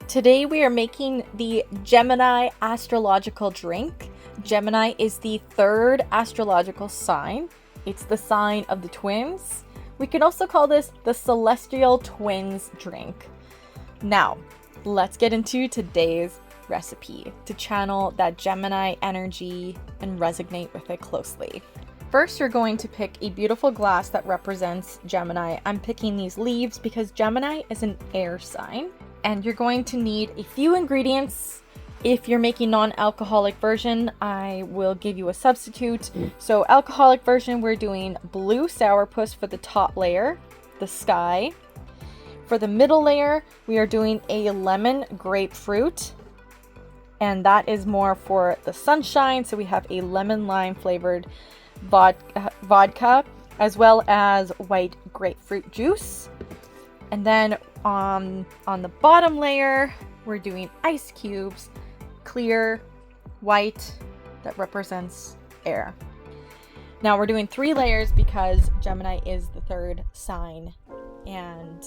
Today we are making the Gemini astrological drink. Gemini is the third astrological sign. It's the sign of the twins. We can also call this the celestial twins drink. Now, let's get into today's recipe to channel that Gemini energy and resonate with it closely. First, you're going to pick a beautiful glass that represents Gemini. I'm picking these leaves because Gemini is an air sign. And you're going to need a few ingredients. If you're making non-alcoholic version, I will give you a substitute. So alcoholic version, we're doing blue sourpuss for the top layer, the sky. For the middle layer, we are doing a lemon grapefruit. And that is more for the sunshine. So we have a lemon lime flavored vodka, as well as white grapefruit juice. And then on the bottom layer, we're doing ice cubes, clear, white, that represents air. Now we're doing 3 layers because Gemini is the third sign. And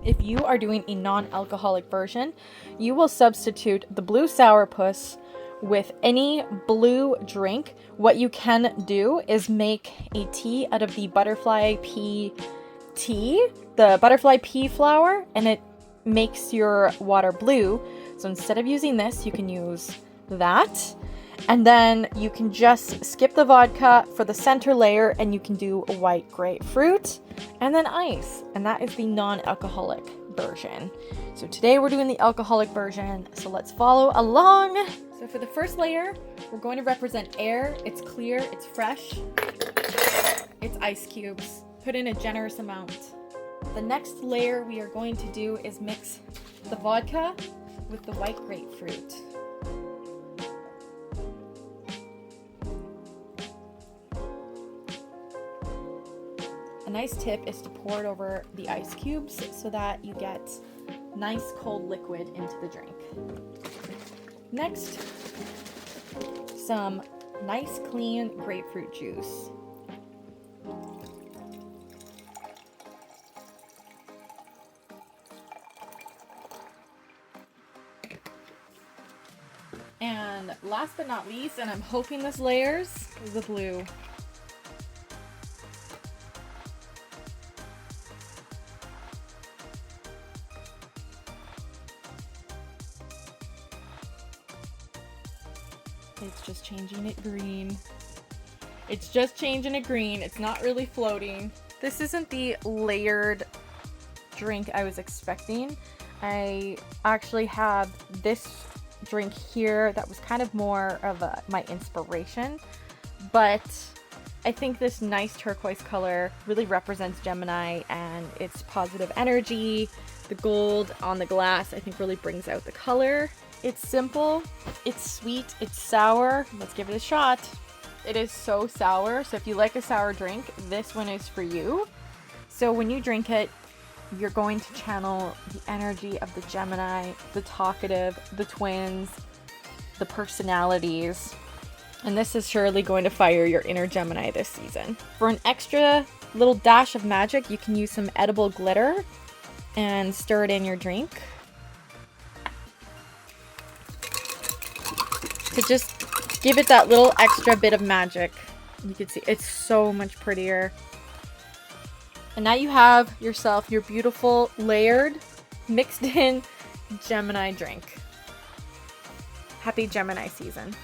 if you are doing a non-alcoholic version, you will substitute the blue sourpuss with any blue drink. What you can do is make a tea out of the butterfly pea tea, the butterfly pea flower, and it makes your water blue. So instead of using this, you can use that. And then you can just skip the vodka for the center layer and you can do a white grapefruit and then ice. And that is the non-alcoholic version. So today we're doing the alcoholic version. So let's follow along. So for the first layer, we're going to represent air. It's clear, it's fresh, it's ice cubes. Put in a generous amount. The next layer we are going to do is mix the vodka with the white grapefruit. A nice tip is to pour it over the ice cubes so that you get nice cold liquid into the drink. Next, some nice clean grapefruit juice. And last but not least, and I'm hoping this layers, is the blue. It's just changing it green. It's just changing it green. It's not really floating. This isn't the layered drink I was expecting. I actually have this drink here that was kind of more of my inspiration, but I think this nice turquoise color really represents Gemini and its positive energy. The gold on the glass I think really brings out the color. It's simple, it's sweet, it's sour. Let's give it a shot. It is so sour, so if you like a sour drink, this one is for you. So when you drink it, you're going to channel the energy of the Gemini, the talkative, the twins, the personalities. And this is surely going to fire your inner Gemini this season. For an extra little dash of magic, you can use some edible glitter and stir it in your drink to just give it that little extra bit of magic. You can see it's so much prettier. And now you have yourself your beautiful layered, mixed in Gemini drink. Happy Gemini season.